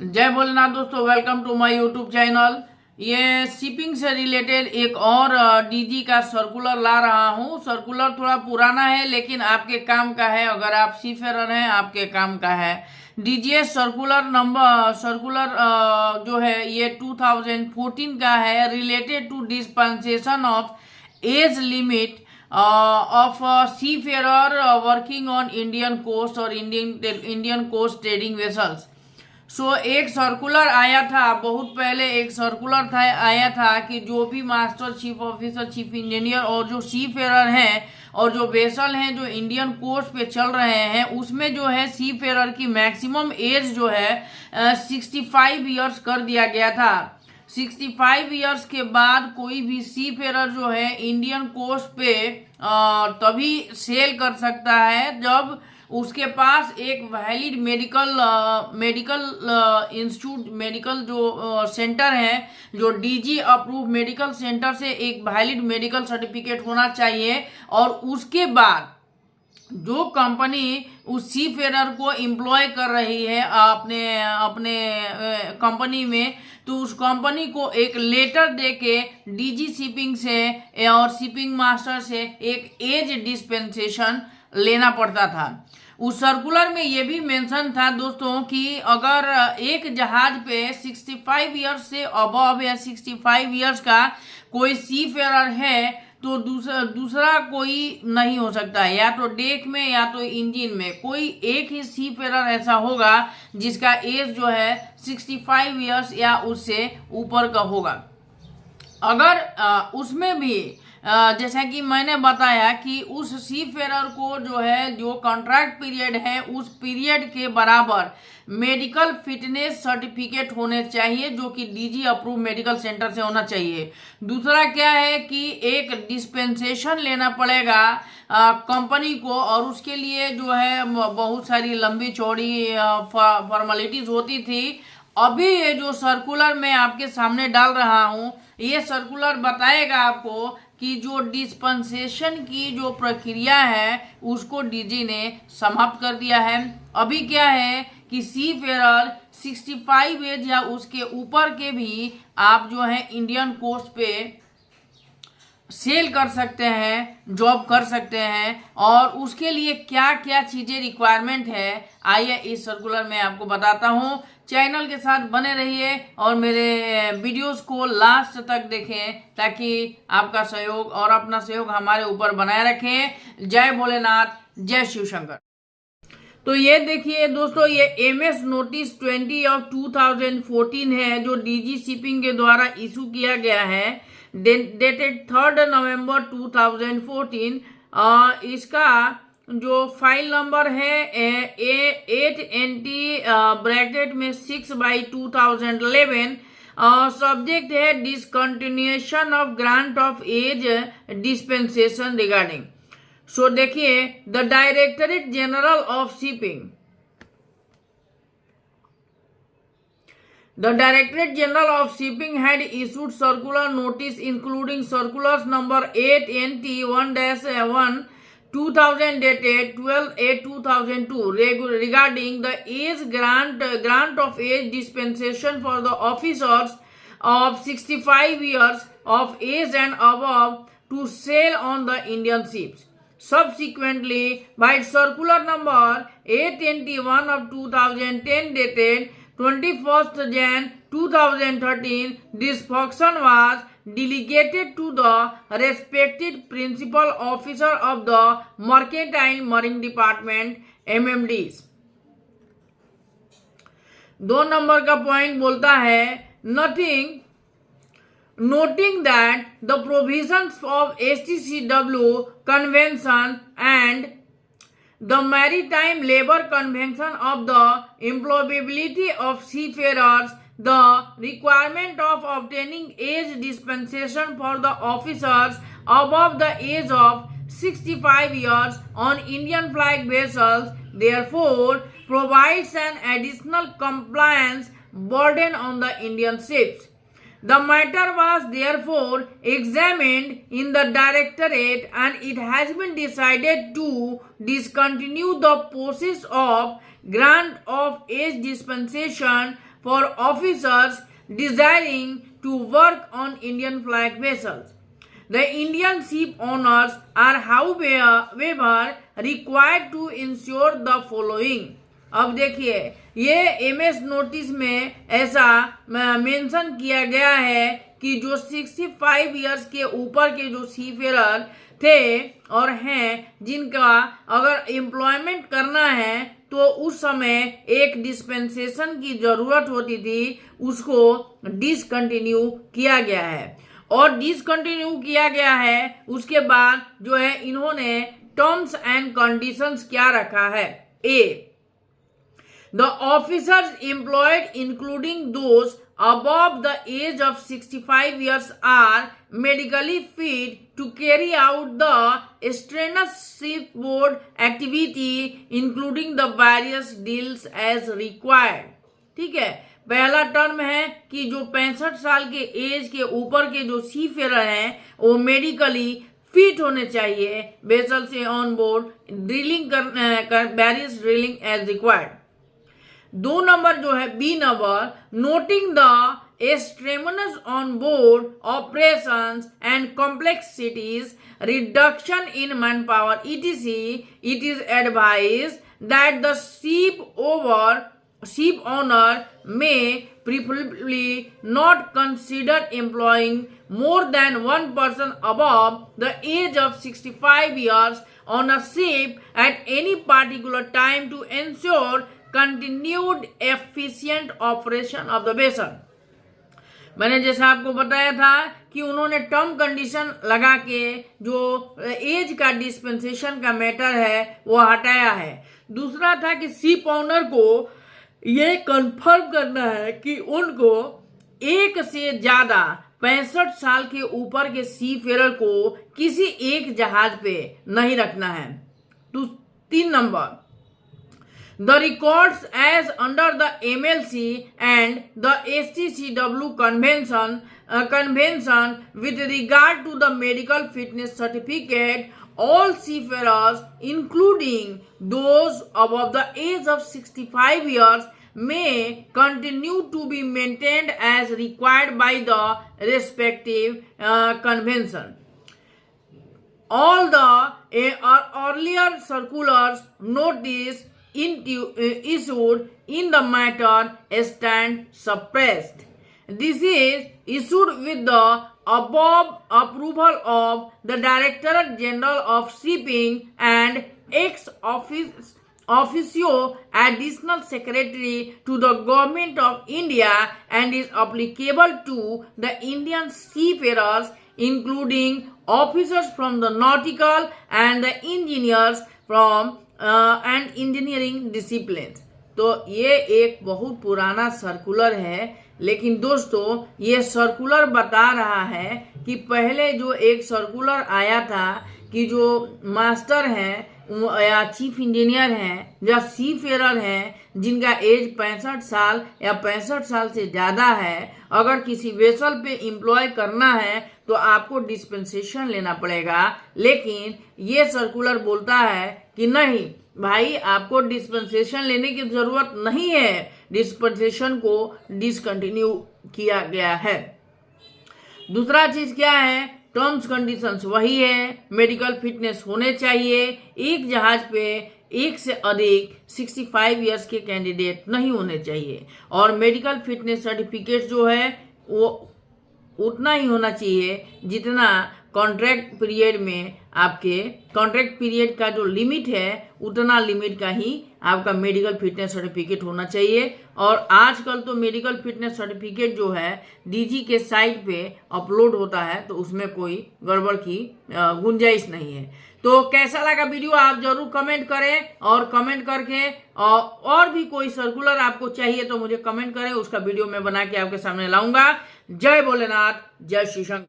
जय भोलेनाथ दोस्तों, welcome to my YouTube channel. ये शिपिंग से रिलेटेड एक और डीजी का सर्कुलर ला रहा हूँ। सर्कुलर थोड़ा पुराना है लेकिन आपके काम का है। अगर आप सीफेरर हैं आपके काम का है। डीजीएस सर्कुलर जो है ये 2014 का है, related to dispensation of age limit of seafarer working on Indian coast और इंडियन कोस्ट ट्रेडिंग वेसल्स। एक सर्कुलर आया था, बहुत पहले एक सर्कुलर था आया था कि जो भी master, chief officer, chief engineer और जो सी फेरर हैं और जो वेसल हैं जो इंडियन कोस्ट पे चल रहे हैं, उसमें जो है सी फेरर की मैक्सिमम एज जो है 65 ईयर्स कर दिया गया था। 65 ईयर्स के बाद कोई भी सी फेरर जो है इंडियन कोस्ट पे तभी सेल कर सकता है जब उसके पास एक वैलिड मेडिकल इंस्टीट्यूट, मेडिकल जो सेंटर है, जो डीजी अप्रूव मेडिकल सेंटर से एक वैलिड मेडिकल सर्टिफिकेट होना चाहिए। और उसके बाद जो कंपनी उस सी फेरर को एम्प्लॉय कर रही है अपने अपने कंपनी में, तो उस कंपनी को एक लेटर देके डीजी शिपिंग से और शिपिंग मास्टर से एक एज डिस्पेंसेशन लेना पड़ता था। उस सर्कुलर में ये भी मेंशन था दोस्तों कि अगर एक जहाज पे 65 इयर्स से अबव या 65 इयर्स का कोई सी फेरर है तो दूसरा कोई नहीं हो सकता, या तो डेक में या तो इंजन में कोई एक ही सी फेरर ऐसा होगा जिसका एज जो है 65 इयर्स या उससे ऊपर का होगा। अगर उसमें भी जैसा कि मैंने बताया कि उस सी फेरर को जो है जो कॉन्ट्रैक्ट पीरियड है उस पीरियड के बराबर मेडिकल फिटनेस सर्टिफिकेट होने चाहिए, जो कि डीजी अप्रूव मेडिकल सेंटर से होना चाहिए। दूसरा क्या है कि एक डिस्पेंसेशन लेना पड़ेगा कंपनी को, और उसके लिए जो है बहुत सारी लंबी चौड़ी फॉर्मेलिटीज होती थी। अभी ये जो सर्कुलर मैं आपके सामने डाल रहा हूँ, ये सर्कुलर बताएगा आपको कि जो डिस्पेंसेशन की जो प्रक्रिया है उसको डीजी ने समाप्त कर दिया है। अभी क्या है कि सी फेरर 65 एज या उसके ऊपर के भी आप जो है इंडियन कोस्ट पे सेल कर सकते हैं, जॉब कर सकते हैं, और उसके लिए क्या क्या चीजें रिक्वायरमेंट है आइए इस सर्कुलर में आपको बताता हूं। चैनल के साथ बने रहिए और मेरे वीडियोस को लास्ट तक देखें ताकि आपका सहयोग और अपना सहयोग हमारे ऊपर बनाए रखें। जय भोलेनाथ, जय शिव शंकर। तो ये देखिए दोस्तों, ये एमएस नोटिस 20 ऑफ 2014 है जो डीजी शिपिंग के द्वारा इशू किया गया है, डेटेड 3 नवंबर 2014। इसका जो फाइल नंबर है 8NT ब्रैकेट में 6/2011। सब्जेक्ट है discontinuation of grant of as dispensation regarding. So देखिए, the directorate general of shipping, the Directorate General of Shipping had issued circular notice including circulars number 8NT1-1 2000 dated 12/8/2002 regarding the age grant of age dispensation for the officers of 65 years of age and above to sail on the Indian ships. Subsequently, by circular number 8NT1 of 2010 dated 21st Jan 2013, this function was delegated to the respected principal officer of the Mercantile Marine Department MMDs। 2 number का point बोलता है noting that the provisions of STCW Convention and the Maritime Labour Convention of the employability of seafarers, the requirement of obtaining age dispensation for the officers above the age of 65 years on Indian flag vessels, therefore provides an additional compliance burden on the Indian ships. The matter was therefore examined in the Directorate and it has been decided to discontinue the process of grant of age dispensation for officers desiring to work on Indian flag vessels. The Indian ship owners are however required to ensure the following. अब देखिए, ये MS notice में ऐसा mention किया गया है कि जो 65 इयर्स के ऊपर के जो सीफेरर थे और हैं, जिनका अगर एम्प्लॉयमेंट करना है तो उस समय एक डिस्पेंसेशन की जरूरत होती थी, उसको डिसकंटिन्यू किया गया है। और डिसकंटिन्यू किया गया है उसके बाद जो है इन्होंने टर्म्स एंड कंडीशंस क्या रखा है। Uh, the officers employed including those above the age of 65 years are medically fit to carry out the strenuous shipboard activity including the various drills as required। ठीक है, पहला टर्म है कि जो 65 साल के एज के ऊपर के जो सीफेरर हैं वो मेडिकली फिट होने चाहिए वेसल से ऑन बोर्ड ड्रिलिंग कर various drilling as required. 2 number जो है B number, noting the strenuous on board operations and complexities reduction in man power etc, it is advised that the ship owner may preferably not consider employing more than one person above the age of 65 years on a ship at any particular time to ensure continued efficient operation of the vessel। मैंने जैसा आपको बताया था कि उन्होंने term condition लगा के जो एज का डिस्पेंसेशन का मैटर है वो हटाया है। दूसरा था कि शिप ओनर को ये कंफर्म करना है कि उनको एक से ज्यादा 65 साल के ऊपर के सीफेरर को किसी एक जहाज पे नहीं रखना है। 3 number, the records as under the MLC and the STCW convention with regard to the medical fitness certificate, all seafarers including those above the age of 65 years may continue to be maintained as required by the respective convention। All the earlier circulars notice issued in the matter stand suppressed। This is issued with the above approval of the Director General of Shipping and ex officio Additional Secretary to the Government of India and is applicable to the Indian seafarers including officers from the nautical and the engineers from and engineering discipline. तो ये एक बहुत पुराना circular है, लेकिन दोस्तों ये circular बता रहा है कि पहले जो एक सर्कुलर आया था कि जो मास्टर हैं या चीफ इंजीनियर हैं या सीफेरर हैं जिनका एज 65 साल या 65 साल से ज़्यादा है, अगर किसी वेसल पे एम्प्लॉय करना है तो आपको डिस्पेंसेशन लेना पड़ेगा। लेकिन ये सर्कुलर बोलता है कि नहीं भाई, आपको डिस्पेंसेशन लेने की जरूरत नहीं है, डिस्पेंसेशन को डिसकंटिन्यू किया गया है। दूसरा चीज क्या है, टर्म्स कंडीशंस वही है, मेडिकल फिटनेस होने चाहिए, एक जहाज पे एक से अधिक 65 इयर्स के कैंडिडेट नहीं होने चाहिए, और मेडिकल फिटनेस सर्टिफिकेट जो है वो उतना ही होना चाहिए जितना कॉन्ट्रैक्ट पीरियड में आपके कॉन्ट्रैक्ट पीरियड का जो लिमिट है उतना लिमिट का ही आपका मेडिकल फिटनेस सर्टिफिकेट होना चाहिए। और आजकल तो मेडिकल फिटनेस सर्टिफिकेट जो है डीजी के साइट पे अपलोड होता है, तो उसमें कोई गड़बड़ की गुंजाइश नहीं है। तो कैसा लगा वीडियो आप जरूर कमेंट करें, और कमेंट करके और भी कोई सर्कुलर आपको चाहिए तो मुझे कमेंट करें, उसका वीडियो मैं बना के आपके सामने लाऊंगा। जय भोलेनाथ, जय श्री शंकर।